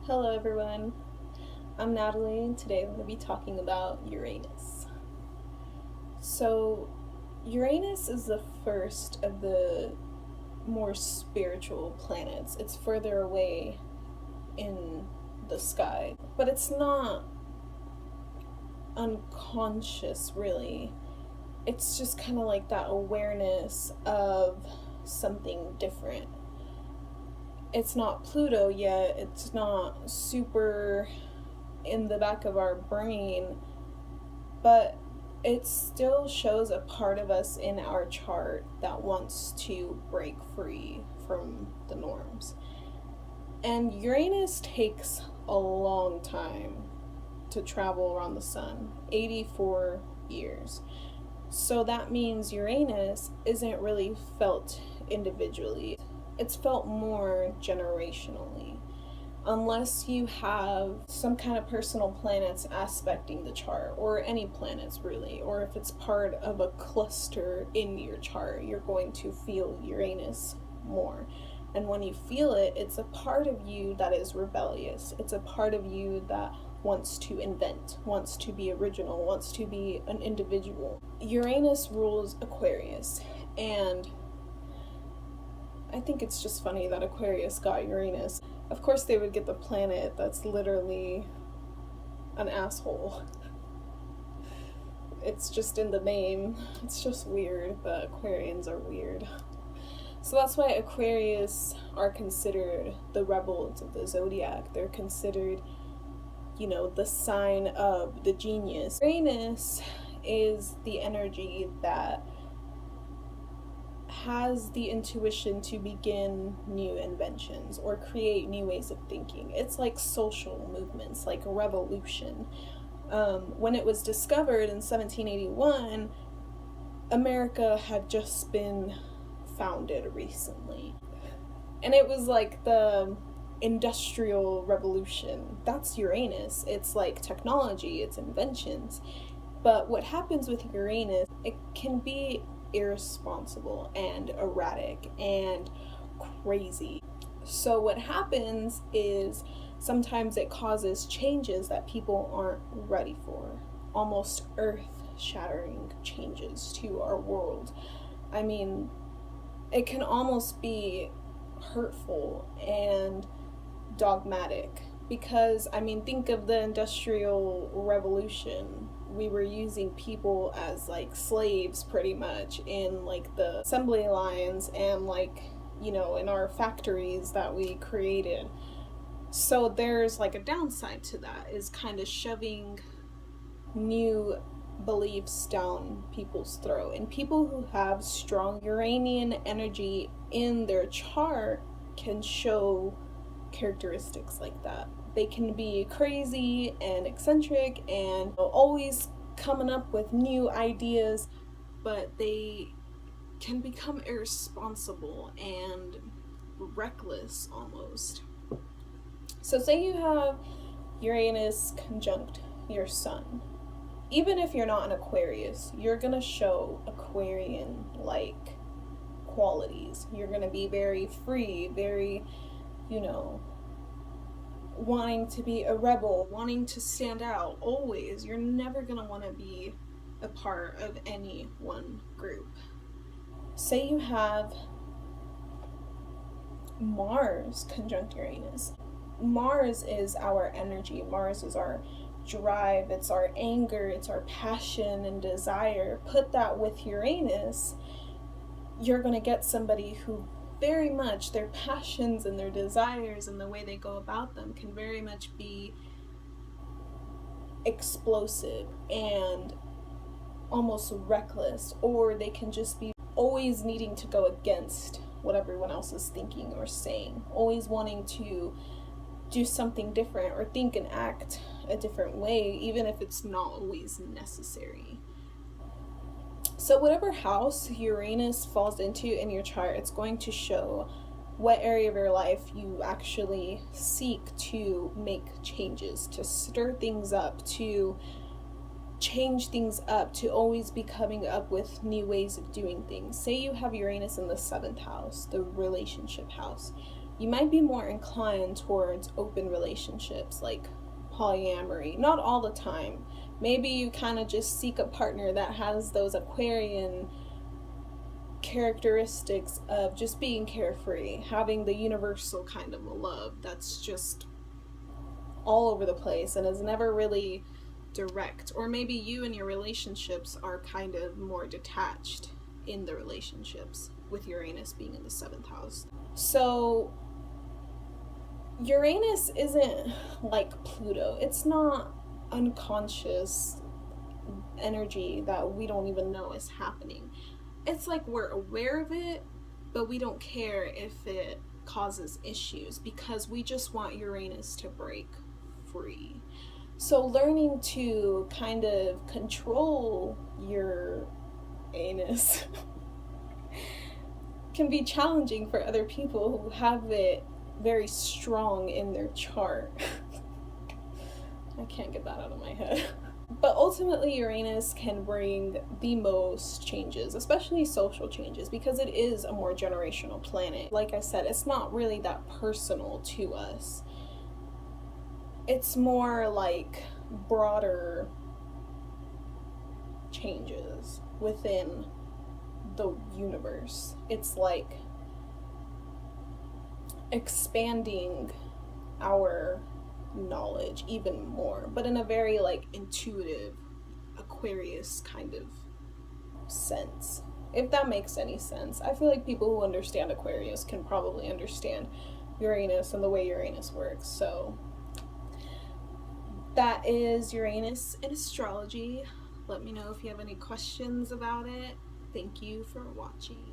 Hello everyone, I'm Natalie and today I'm going to be talking about Uranus. So, Uranus is the first of the more spiritual planets. It's further away in the sky, but it's not unconscious really. It's just kind of like that awareness of something different. It's not Pluto yet, it's not super in the back of our brain, but it still shows a part of us in our chart that wants to break free from the norms. And Uranus takes a long time to travel around the sun, 84 years. So that means Uranus isn't really felt individually. It's felt more generationally, unless you have some kind of personal planets aspecting the chart, or any planets really, or if it's part of a cluster in your chart, you're going to feel Uranus more. And when you feel it, it's a part of you that is rebellious. It's a part of you that wants to invent, wants to be original, wants to be an individual. Uranus rules Aquarius, and I think it's just funny that Aquarius got Uranus. Of course they would get the planet that's literally an asshole. It's just in the name. It's just weird, but Aquarians are weird. So that's why Aquarius are considered the rebels of the zodiac. They're considered, the sign of the genius. Uranus is the energy that has the intuition to begin new inventions or create new ways of thinking. It's like social movements, like a revolution. When it was discovered in 1781, America had just been founded recently. And it was like the industrial revolution. That's Uranus. It's like technology, it's inventions. But what happens with Uranus, it can be irresponsible and erratic and crazy. So what happens is sometimes it causes changes that people aren't ready for, almost earth-shattering changes to our world. I mean, it can almost be hurtful and dogmatic because, think of the Industrial Revolution. We were using people as like slaves pretty much in like the assembly lines and in our factories that we created. So there's like a downside to that, is kind of shoving new beliefs down people's throat. And people who have strong Uranian energy in their chart can show characteristics like that. They can be crazy and eccentric and always coming up with new ideas, but they can become irresponsible and reckless almost. So say you have Uranus conjunct your sun. Even if you're not an Aquarius, you're gonna show Aquarian-like qualities. You're gonna be very free, very, wanting to be a rebel, wanting to stand out, always. You're never gonna want to be a part of any one group. Say you have Mars conjunct Uranus. Mars is our energy, Mars is our drive, it's our anger, it's our passion and desire. Put that with Uranus, you're gonna get somebody who very much their passions and their desires and the way they go about them can very much be explosive and almost reckless, or they can just be always needing to go against what everyone else is thinking or saying, always wanting to do something different or think and act a different way, even if it's not always necessary. So whatever house Uranus falls into in your chart, it's going to show what area of your life you actually seek to make changes, to stir things up, to change things up, to always be coming up with new ways of doing things. Say you have Uranus in the 7th house, the relationship house. you might be more inclined towards open relationships, like polyamory. Not all the time. Maybe you kind of just seek a partner that has those Aquarian characteristics of just being carefree, having the universal kind of love that's just all over the place and is never really direct. Or maybe you and your relationships are kind of more detached in the relationships, with Uranus being in the 7th house. So Uranus isn't like Pluto. It's not unconscious energy that we don't even know is happening. It's like we're aware of it, but we don't care if it causes issues because we just want Uranus to break free. So learning to kind of control your anus can be challenging for other people who have it very strong in their chart. I can't get that out of my head. But ultimately, Uranus can bring the most changes, especially social changes, because it is a more generational planet. Like I said, it's not really that personal to us. It's more like broader changes within the universe. It's like expanding our knowledge even more, but in a very like intuitive Aquarius kind of sense, if that makes any sense. I feel like people who understand Aquarius can probably understand Uranus and the way Uranus works. So that is Uranus in astrology. Let me know if you have any questions about it. Thank you for watching.